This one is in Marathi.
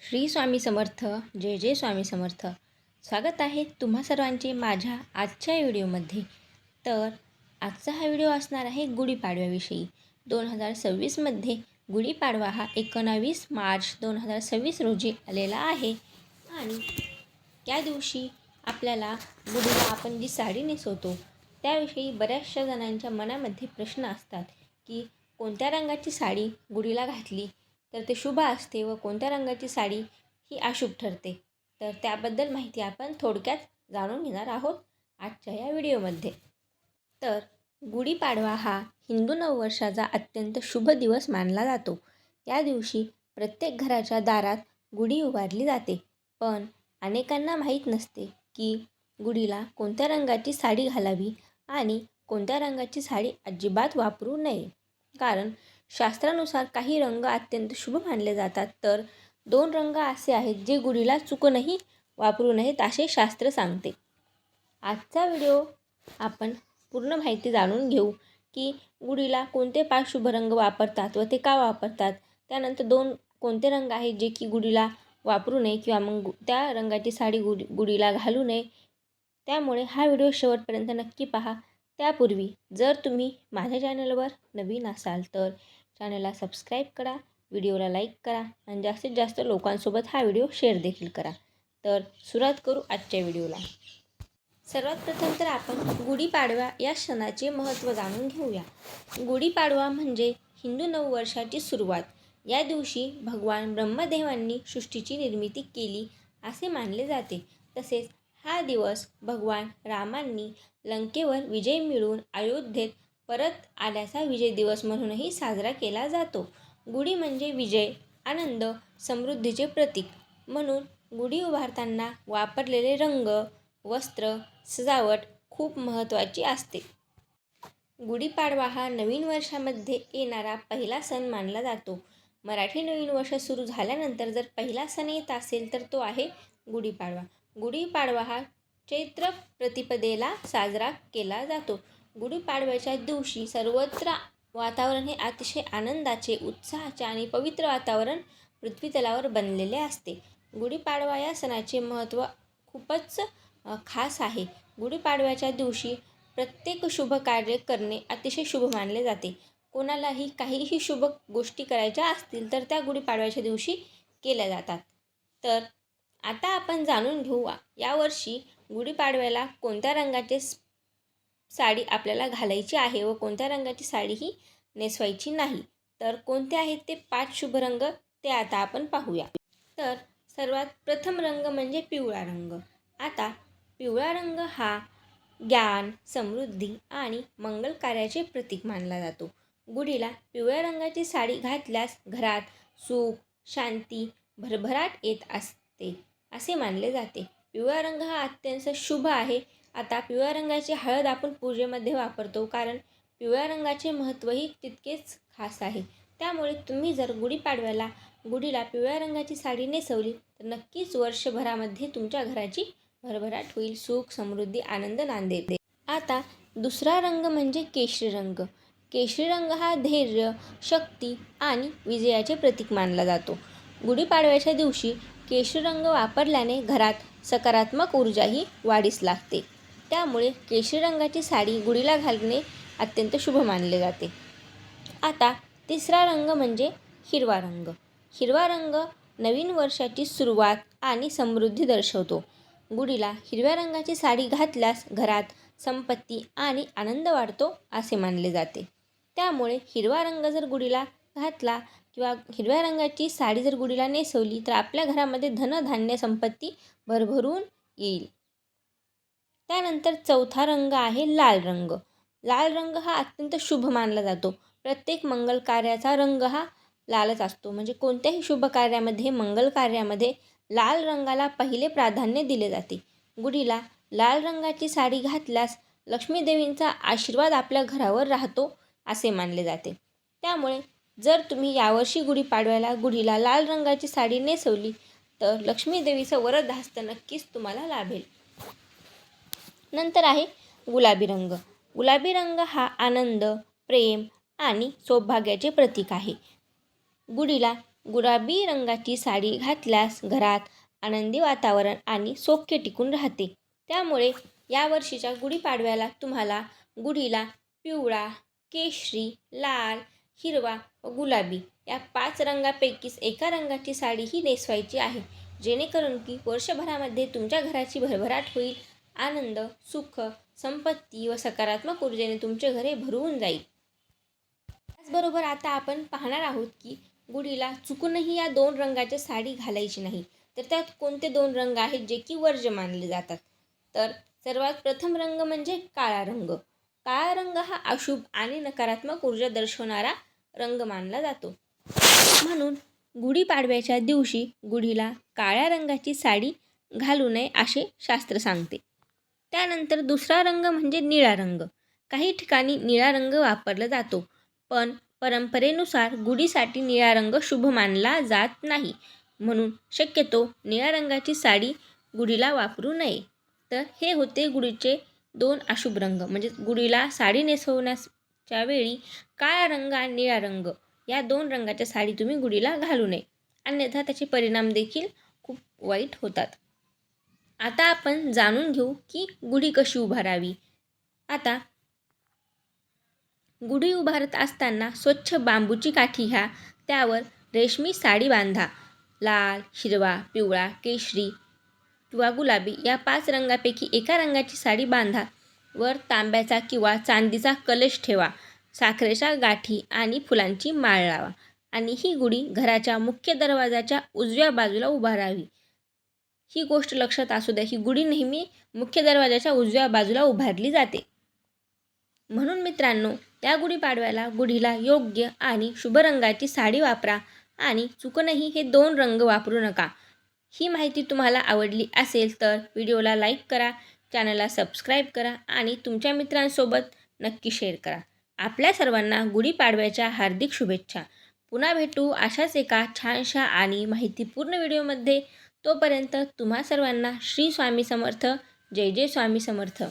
श्री स्वामी समर्थ. जय जय स्वामी समर्थ. स्वागत आहे तुम्हा सर्वांचे माझ्या आजच्या व्हिडिओमध्ये. तर आजचा हा व्हिडिओ असणार आहे गुढीपाडव्याविषयी. 2026मध्ये गुढीपाडवा हा 19 मार्च 2026 रोजी आलेला आहे. आणि त्या दिवशी आपल्याला गुढीला आपण जी साडी नेसवतो त्याविषयी बऱ्याचशा जणांच्या मनामध्ये प्रश्न असतात की कोणत्या रंगाची साडी गुढीला घातली तर ते शुभ असते व कोणत्या रंगाची साडी ही अशुभ ठरते. तर त्याबद्दल माहिती आपण थोडक्यात जाणून घेणार आहोत आजच्या या व्हिडिओमध्ये. तर गुढीपाडवा हा हिंदू नववर्षाचा अत्यंत शुभ दिवस मानला जातो. या दिवशी प्रत्येक घराच्या दारात गुढी उभारली जाते. पण अनेकांना माहीत नसते की गुढीला कोणत्या रंगाची साडी घालावी आणि कोणत्या रंगाची साडी अजिबात वापरू नये. कारण शास्त्रानुसार काही रंग अत्यंत शुभ मानले जातात, तर 2 रंग असे आहेत जे गुढीला चुकूनही वापरू नयेत असे शास्त्र सांगते. आजचा व्हिडिओ आपण पूर्ण माहिती जाणून घेऊ की गुढीला कोणते 5 शुभ रंग वापरतात व ते का वापरतात. त्यानंतर 2 कोणते रंग आहेत जे की गुढीला वापरू नये किंवा मग त्या रंगाची साडी गुढीला घालू नये. त्यामुळे हा व्हिडिओ शेवटपर्यंत नक्की पहा. त्यापूर्वी जर तुम्ही माझ्या चॅनलवर नवीन असाल तर चॅनलला सबस्क्राईब करा, व्हिडिओला लाईक करा आणि जास्तीत जास्त लोकांसोबत हा व्हिडिओ शेअर देखील करा. तर सुरुवात करू आजच्या व्हिडिओला. सर्वात प्रथम तर आपण गुढीपाडवा या सणाचे महत्त्व जाणून घेऊया. गुढीपाडवा म्हणजे हिंदू नववर्षाची सुरुवात. या दिवशी भगवान ब्रह्मदेवांनी सृष्टीची निर्मिती केली असे मानले जाते. तसेच हा दिवस भगवान रामांनी लंकेवर विजय मिळवून अयोध्येत परत आल्याचा विजय दिवस म्हणूनही साजरा केला जातो. गुढी म्हणजे विजय, आनंद, समृद्धीचे प्रतीक. म्हणून गुढी उभारताना वापरलेले रंग, वस्त्र, सजावट खूप महत्त्वाची असते. गुढीपाडवा हा नवीन वर्षामध्ये येणारा पहिला सण मानला जातो. मराठी नवीन वर्ष सुरू झाल्यानंतर जर पहिला सण येत असेल तर तो आहे गुढीपाडवा. गुढीपाडवा हा चैत्र प्रतिपदेला साजरा केला जातो. गुढीपाडव्याच्या दिवशी सर्वत्र वातावरण हे अतिशय आनंदाचे, उत्साहाचे आणि पवित्र वातावरण पृथ्वीतलावर बनलेले असते. गुढीपाडवा या सणाचे महत्त्व खूपच खास आहे. गुढीपाडव्याच्या दिवशी प्रत्येक शुभ कार्य करणे अतिशय शुभ मानले जाते. कोणालाही काहीही शुभ गोष्टी करायच्या असतील तर त्या गुढीपाडव्याच्या दिवशी केल्या जातात. तर आता आपण जाणून घेऊ यावर्षी गुढीपाडव्याला कोणत्या रंगाचे साडी आपल्याला घालायची आहे व कोणत्या रंगाची साडी ही नेसवायची नाही. तर कोणते आहेत ते 5 शुभ रंग ते आता आपण पाहूया. तर सर्वात प्रथम रंग म्हणजे पिवळा रंग. आता पिवळा रंग हा ज्ञान, समृद्धी आणि मंगल कार्याचे प्रतीक मानला जातो. गुढीला पिवळ्या रंगाची साडी घातल्यास घरात सुख, शांती, भरभराट येत असते असे मानले जाते. पिवळा रंग हा अत्यंत शुभ आहे. आता पिवळ्या रंगाची हळद आपण पूजेमध्ये वापरतो, कारण पिवळ्या रंगाचे महत्त्वही तितकेच खास आहे. त्यामुळे तुम्ही जर गुढीपाडव्याला गुढीला पिवळ्या रंगाची साडी नेसवली तर नक्कीच वर्षभरामध्ये तुमच्या घराची भरभराट होईल, सुख, समृद्धी, आनंद नांदेल. आता दुसरा रंग म्हणजे केशरी रंग. केशरी रंग हा धैर्य, शक्ती आणि विजयाचे प्रतीक मानला जातो. गुढीपाडव्याच्या दिवशी केशरी रंग वापरल्याने घरात सकारात्मक ऊर्जाही वाढीस लागते. त्यामुळे केशरी रंगाची साडी गुढीला घालणे अत्यंत शुभ मानले जाते. आता तिसरा रंग म्हणजे हिरवा रंग. हिरवा रंग नवीन वर्षाची सुरुवात आणि समृद्धी दर्शवतो. गुढीला हिरव्या रंगाची साडी घातल्यास घरात संपत्ती आणि आनंद वाढतो असे मानले जाते. त्यामुळे हिरवा रंग जर गुढीला घातला किंवा हिरव्या रंगाची साडी जर गुढीला नेसवली तर आपल्या घरामध्ये धनधान्य, संपत्ती भरभरून येईल. त्यानंतर चौथा रंग आहे लाल रंग. लाल रंग हा अत्यंत शुभ मानला जातो. प्रत्येक मंगल कार्याचा रंग हा लालच असतो. म्हणजे कोणत्याही शुभ कार्यामध्ये, मंगल कार्यामध्ये लाल रंगाला पहिले प्राधान्य दिले जाते. गुढीला लाल रंगाची साडी घातल्यास लक्ष्मी देवींचा आशीर्वाद आपल्या घरावर राहतो असे मानले जाते. त्यामुळे जर तुम्ही यावर्षी गुढीपाडव्याला गुढीला लाल रंगाची साडी नेसवली तर लक्ष्मी देवीचं वरद हस्त नक्कीच तुम्हाला लाभेल. नंतर आहे गुलाबी रंग. गुलाबी रंग हा आनंद, प्रेम आणि सौभाग्याचे प्रतीक आहे. गुढीला गुलाबी रंगाची साडी घातल्यास घरात आनंदी वातावरण आणि सौख्य टिकून राहते. त्यामुळे यावर्षीच्या गुढीपाडव्याला तुम्हाला गुढीला पिवळा, केशरी, लाल, हिरवा व गुलाबी या 5 रंगापैकीच एका रंगाची साडी ही नेसवायची आहे. जेणेकरून की वर्षभरामध्ये तुमच्या घराची भरभराट होईल. आनंद, सुख, संपत्ती व सकारात्मक ऊर्जेने तुमचे घरे भरून जाईल. त्याचबरोबर आता आपण पाहणार आहोत की गुढीला चुकूनही या 2 रंगाची साडी घालायची नाही. तर त्यात कोणते 2 रंग आहेत जे की वर्ज्य मानले जातात? तर सर्वात प्रथम रंग म्हणजे काळा रंग. काळा रंग हा अशुभ आणि नकारात्मक ऊर्जा दर्शवणारा रंग मानला जातो. म्हणून गुढीपाडव्याच्या दिवशी गुढीला काळ्या रंगाची साडी घालू नये असे शास्त्र सांगते. त्यानंतर दुसरा रंग म्हणजे निळा रंग. काही ठिकाणी निळा रंग वापरला जातो, पण परंपरेनुसार गुढीसाठी निळा रंग शुभ मानला जात नाही. म्हणून शक्यतो निळ्या रंगाची साडी गुढीला वापरू नये. तर हे होते गुढीचे 2 अशुभ रंग. म्हणजे गुढीला साडी नेसवण्याच्या वेळी काळा रंग आणि निळा रंग या 2 रंगाच्या साडी तुम्ही गुढीला घालू नये. अन्यथा त्याचे परिणाम देखील खूप वाईट होतात. आता आपण जाणून घेऊ की गुढी कशी उभारावी. आता गुढी उभारत असताना स्वच्छ बांबूची काठी घ्या. त्यावर रेशमी साडी बांधा. लाल, हिरवा, पिवळा, केशरी किंवा गुलाबी या 5 रंगापैकी एका रंगाची साडी बांधा. वर तांब्याचा किंवा चांदीचा कलश ठेवा. साखरेच्या गाठी आणि फुलांची माळ लावा आणि ही गुढी घराच्या मुख्य दरवाजाच्या उजव्या बाजूला उभारावी. ही गोष्ट लक्षात असू द्या, ही गुढी नेहमी मुख्य दरवाजाच्या उजव्या बाजूला उभारली जाते. म्हणून मित्रांनो, त्या गुढीपाडव्याला गुढीला योग्य आणि शुभ रंगाची साडी वापरा आणि चुकूनही हे 2 रंग वापरू नका. ही माहिती तुम्हाला आवडली असेल तर व्हिडिओला लाईक करा, चॅनलला सबस्क्राईब करा आणि तुमच्या मित्रांसोबत नक्की शेअर करा. आपल्या सर्वांना गुढीपाडव्याच्या हार्दिक शुभेच्छा. पुन्हा भेटू अशाच एका छानशा आणि माहितीपूर्ण व्हिडिओमध्ये. तोपर्यंत तुम्हा सर्वांना श्री स्वामी समर्थ. जय जय स्वामी समर्थ.